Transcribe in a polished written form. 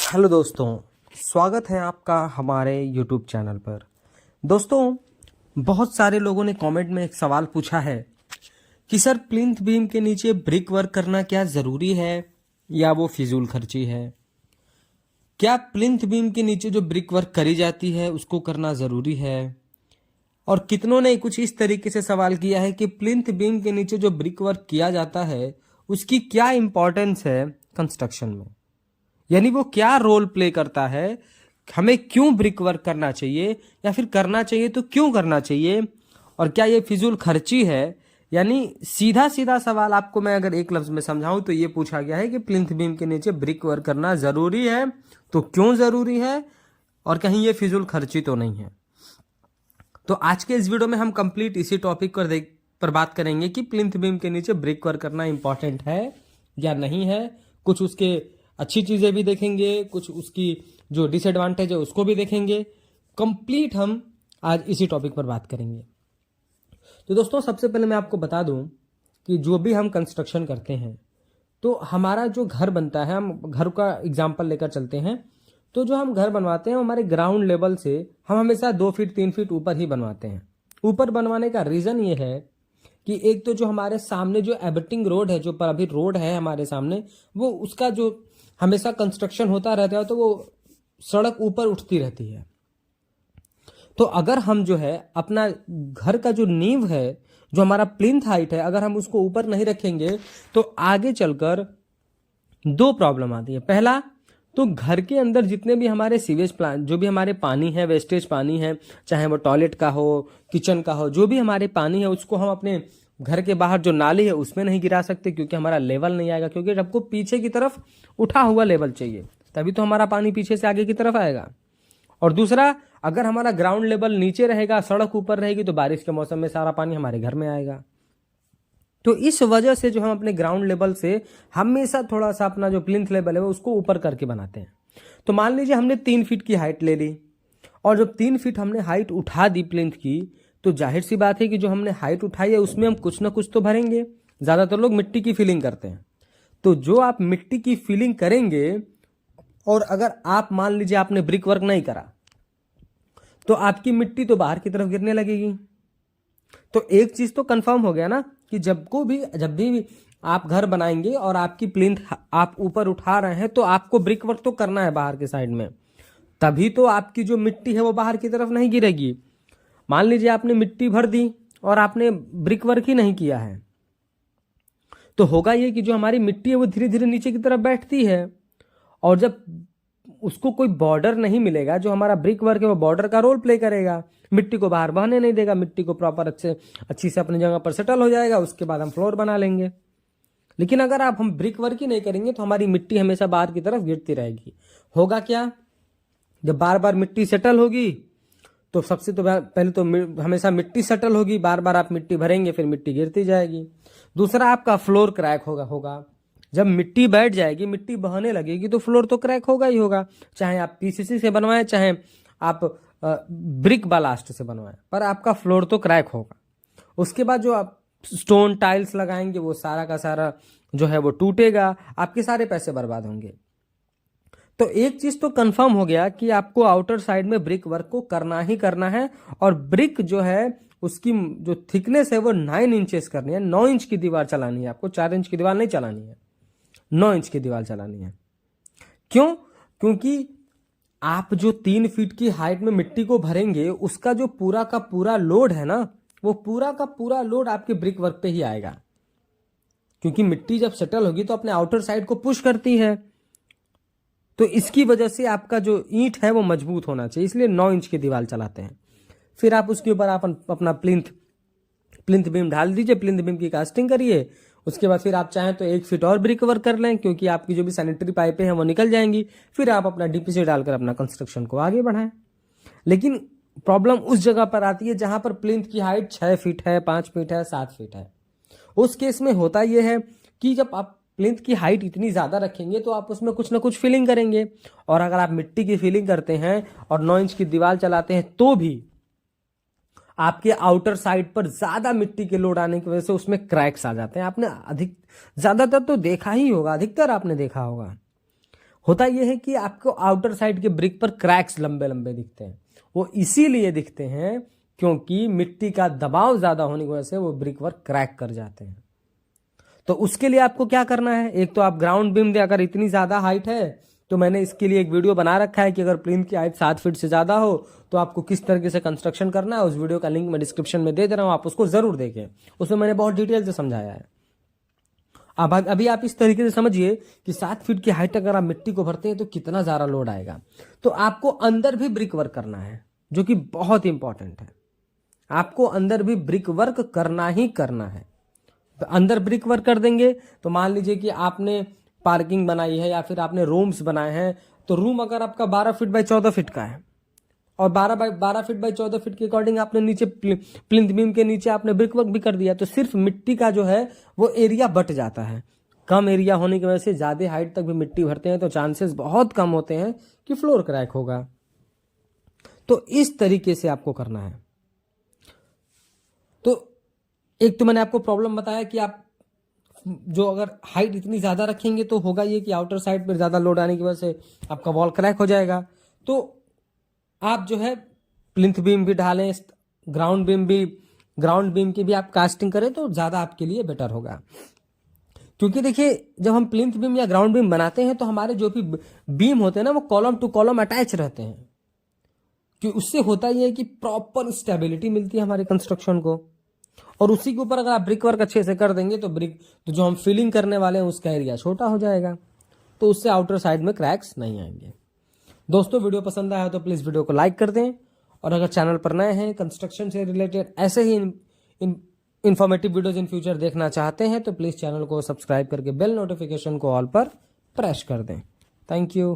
Hello दोस्तों, स्वागत है आपका हमारे YouTube चैनल पर। दोस्तों, बहुत सारे लोगों ने कमेंट में एक सवाल पूछा है कि सर प्लिंथ बीम के नीचे ब्रिक वर्क करना क्या ज़रूरी है या वो फिजूल खर्ची है। क्या प्लिंथ बीम के नीचे जो ब्रिक वर्क करी जाती है उसको करना ज़रूरी है। और कितनों ने कुछ इस तरीके से सवाल किया है कि प्लिंथ बीम के नीचे जो ब्रिक वर्क किया जाता है उसकी क्या इंपॉर्टेंस है कंस्ट्रक्शन में, यानी वो क्या रोल प्ले करता है, हमें क्यों ब्रिक वर्क करना चाहिए या फिर करना चाहिए तो क्यों करना चाहिए, और क्या ये फिजूल खर्ची है। यानी सीधा सीधा सवाल आपको मैं अगर एक लफ्ज में समझाऊं तो ये पूछा गया है कि प्लिंथ बीम के नीचे ब्रिक वर्क करना ज़रूरी है तो क्यों ज़रूरी है, और कहीं ये फिजूल खर्ची तो नहीं है। तो आज के इस वीडियो में हम कंप्लीट इसी टॉपिक पर बात करेंगे कि प्लिंथ बीम के नीचे ब्रिक वर्क करना इंपॉर्टेंट है या नहीं है। कुछ उसके अच्छी चीज़ें भी देखेंगे, कुछ उसकी जो डिसएडवांटेज है उसको भी देखेंगे। कंप्लीट हम आज इसी टॉपिक पर बात करेंगे। तो दोस्तों, सबसे पहले मैं आपको बता दूं कि जो भी हम कंस्ट्रक्शन करते हैं तो हमारा जो घर बनता है, हम घर का एग्जांपल लेकर चलते हैं, तो जो हम घर बनवाते हैं हमारे ग्राउंड लेवल से हम हमेशा 2 फीट 3 फीट ऊपर ही बनवाते हैं। ऊपर बनवाने का रीज़न ये है कि एक तो जो हमारे सामने जो एबटिंग रोड है, जो पर अभी रोड है हमारे सामने, वो उसका जो हमेशा कंस्ट्रक्शन होता रहता है तो वो सड़क ऊपर उठती रहती है। तो अगर हम जो है अपना घर का जो नींव है, जो हमारा प्लिंथ हाइट है, अगर हम उसको ऊपर नहीं रखेंगे तो आगे चलकर दो प्रॉब्लम आती है। पहला तो घर के अंदर जितने भी हमारे सीवेज प्लांट, जो भी हमारे पानी है, वेस्टेज पानी है, चाहे वो टॉयलेट का हो, किचन का हो, जो भी हमारे पानी है उसको हम अपने घर के बाहर जो नाली है उसमें नहीं गिरा सकते क्योंकि हमारा लेवल नहीं आएगा। क्योंकि सबको पीछे की तरफ उठा हुआ लेवल चाहिए, तभी तो हमारा पानी पीछे से आगे की तरफ आएगा। और दूसरा, अगर हमारा ग्राउंड लेवल नीचे रहेगा, सड़क ऊपर रहेगी, तो बारिश के मौसम में सारा पानी हमारे घर में आएगा। तो इस वजह से जो हम अपने ग्राउंड लेवल से हमेशा थोड़ा सा अपना जो प्लिंथ लेवल है उसको ऊपर करके बनाते हैं। तो मान लीजिए हमने 3 फीट की हाइट ले ली, और जब 3 फीट हमने हाइट उठा दी प्लिंथ की, तो जाहिर सी बात है कि जो हमने हाइट उठाई है उसमें हम कुछ ना कुछ तो भरेंगे। ज़्यादातर लोग मिट्टी की फिलिंग करते हैं। तो जो आप मिट्टी की फिलिंग करेंगे, और अगर आप मान लीजिए आपने ब्रिक वर्क नहीं करा, तो आपकी मिट्टी तो बाहर की तरफ गिरने लगेगी। तो एक चीज तो कंफर्म हो गया ना कि जब भी आप घर बनाएंगे और आपकी प्लिंथ आप ऊपर उठा रहे हैं तो आपको ब्रिक वर्क तो करना है बाहर के साइड में, तभी तो आपकी जो मिट्टी है वो बाहर की तरफ नहीं गिरेगी। मान लीजिए आपने मिट्टी भर दी और आपने ब्रिक वर्क ही नहीं किया है, तो होगा ये कि जो हमारी मिट्टी है वो धीरे धीरे नीचे की तरफ बैठती है, और जब उसको कोई बॉर्डर नहीं मिलेगा, जो हमारा ब्रिक वर्क है वो बॉर्डर का रोल प्ले करेगा, मिट्टी को बाहर बहने नहीं देगा, मिट्टी को प्रॉपर अच्छी से अपनी जगह पर सेटल हो जाएगा, उसके बाद हम फ्लोर बना लेंगे। लेकिन अगर हम ब्रिक वर्क ही नहीं करेंगे तो हमारी मिट्टी हमेशा बाहर की तरफ गिरती रहेगी। होगा क्या, जब बार बार मिट्टी सेटल होगी तो सबसे तो पहले तो हमेशा मिट्टी सेटल होगी, बार बार आप मिट्टी भरेंगे फिर मिट्टी गिरती जाएगी। दूसरा, आपका फ्लोर क्रैक होगा। जब मिट्टी बैठ जाएगी, मिट्टी बहने लगेगी, तो फ्लोर तो क्रैक होगा ही होगा, चाहे आप पीसीसी से बनवाएं चाहे आप ब्रिक बालास्ट से बनवाएं, पर आपका फ्लोर तो क्रैक होगा। उसके बाद जो आप स्टोन टाइल्स लगाएंगे वो सारा का सारा जो है वो टूटेगा, आपके सारे पैसे बर्बाद होंगे। तो एक चीज तो कंफर्म हो गया कि आपको आउटर साइड में ब्रिक वर्क को करना ही करना है, और ब्रिक जो है उसकी जो थिकनेस है वो 9 इंचेस करनी है। 9 इंच की दीवार चलानी है आपको, 4 इंच की दीवार नहीं चलानी है, 9 इंच की दीवार चलानी है। क्यों? क्योंकि आप जो 3 फीट की हाइट में मिट्टी को भरेंगे उसका जो पूरा का पूरा लोड है ना, वो पूरा का पूरा लोड आपके ब्रिक वर्क पे ही आएगा। क्योंकि मिट्टी जब सेटल होगी तो अपने आउटर साइड को पुश करती है, तो इसकी वजह से आपका जो ईंट है वो मजबूत होना चाहिए, इसलिए 9 इंच की दीवार चलाते हैं। फिर आप उसके ऊपर आप अपना प्लिंथ बीम डाल दीजिए, प्लिंथ बीम की कास्टिंग करिए। उसके बाद फिर आप चाहें तो 1 फीट और ब्रिक वर्क कर लें, क्योंकि आपकी जो भी सैनिटरी पाइपें हैं वो निकल जाएंगी। फिर आप अपना डीपीसी डालकर अपना कंस्ट्रक्शन को आगे बढ़ाएं। लेकिन प्रॉब्लम उस जगह पर आती है जहां पर प्लिंथ की हाइट 6 फीट है, 5 फीट है, 7 फीट है। उस केस में होता यह है कि जब आप प्लिंथ की हाइट इतनी ज़्यादा रखेंगे तो आप उसमें कुछ ना कुछ फिलिंग करेंगे, और अगर आप मिट्टी की फिलिंग करते हैं और 9 इंच की दीवार चलाते हैं तो भी आपके आउटर साइड पर ज्यादा मिट्टी के लोड आने की वजह से उसमें क्रैक्स आ जाते हैं। आपने ज्यादातर तो देखा ही होगा, अधिकतर आपने देखा होगा। होता यह है कि आपको आउटर साइड के ब्रिक पर क्रैक्स लंबे लंबे दिखते हैं। वो इसीलिए दिखते हैं क्योंकि मिट्टी का दबाव ज्यादा होने की वजह से वो ब्रिक वर्क क्रैक कर जाते हैं। तो उसके लिए आपको क्या करना है, एक तो आप ग्राउंड बीम दे, अगर इतनी ज्यादा हाइट है तो मैंने इसके लिए एक वीडियो बना रखा है कि अगर प्लिंथ की हाइट 7 फीट से ज्यादा हो तो आपको किस तरीके से कंस्ट्रक्शन करना है। उस वीडियो का लिंक मैं डिस्क्रिप्शन में दे रहा हूं, आप उसको जरूर देखें, उसमें मैंने बहुत डिटेल से समझाया है। अब अभी आप इस तरीके से समझिए कि 7 फीट की हाइट अगर आप मिट्टी को भरते हैं तो कितना ज्यादा लोड आएगा। तो आपको अंदर भी ब्रिक वर्क करना है, जो कि बहुत इंपॉर्टेंट है। आपको अंदर भी ब्रिक वर्क करना ही करना है। तो अंदर ब्रिक वर्क कर देंगे तो मान लीजिए कि आपने पार्किंग बनाई है या फिर आपने रूम्स बनाए हैं, तो रूम अगर आपका 12 फीट बाई 14 फीट का है और 12 फीट बाई 14 फीट के अकॉर्डिंग आपने नीचे प्लिंथ बीम के नीचे आपने ब्रिक वर्क भी कर दिया, तो सिर्फ मिट्टी का जो है वो एरिया बट जाता है। कम एरिया होने की वजह से ज्यादा हाइट तक भी मिट्टी भरते हैं तो चांसेस बहुत कम होते हैं कि फ्लोर क्रैक होगा। तो इस तरीके से आपको करना है। तो एक तो मैंने आपको प्रॉब्लम बताया कि आप जो अगर हाइट इतनी ज्यादा रखेंगे तो होगा ये कि आउटर साइड पर ज्यादा लोड आने की वजह से आपका वॉल क्रैक हो जाएगा। तो आप जो है प्लिंथ बीम भी डालें, ग्राउंड बीम की भी आप कास्टिंग करें तो ज्यादा आपके लिए बेटर होगा। क्योंकि देखिए जब हम प्लिंथ बीम या ग्राउंड बीम बनाते हैं तो हमारे जो भी बीम होते हैं ना वो कॉलम टू कॉलम अटैच रहते हैं, कि उससे होता ही है कि प्रॉपर स्टेबिलिटी मिलती है हमारे कंस्ट्रक्शन को। और उसी के ऊपर अगर आप ब्रिक वर्क अच्छे से कर देंगे तो जो हम फिलिंग करने वाले हैं उसका एरिया छोटा हो जाएगा, तो उससे आउटर साइड में क्रैक्स नहीं आएंगे। दोस्तों वीडियो पसंद आया तो प्लीज वीडियो को लाइक कर दें, और अगर चैनल पर नए हैं कंस्ट्रक्शन से रिलेटेड ऐसे ही इंफॉर्मेटिव वीडियोज इन फ्यूचर देखना चाहते हैं तो प्लीज चैनल को सब्सक्राइब करके बेल नोटिफिकेशन को ऑल पर प्रेस कर दें। Thank you.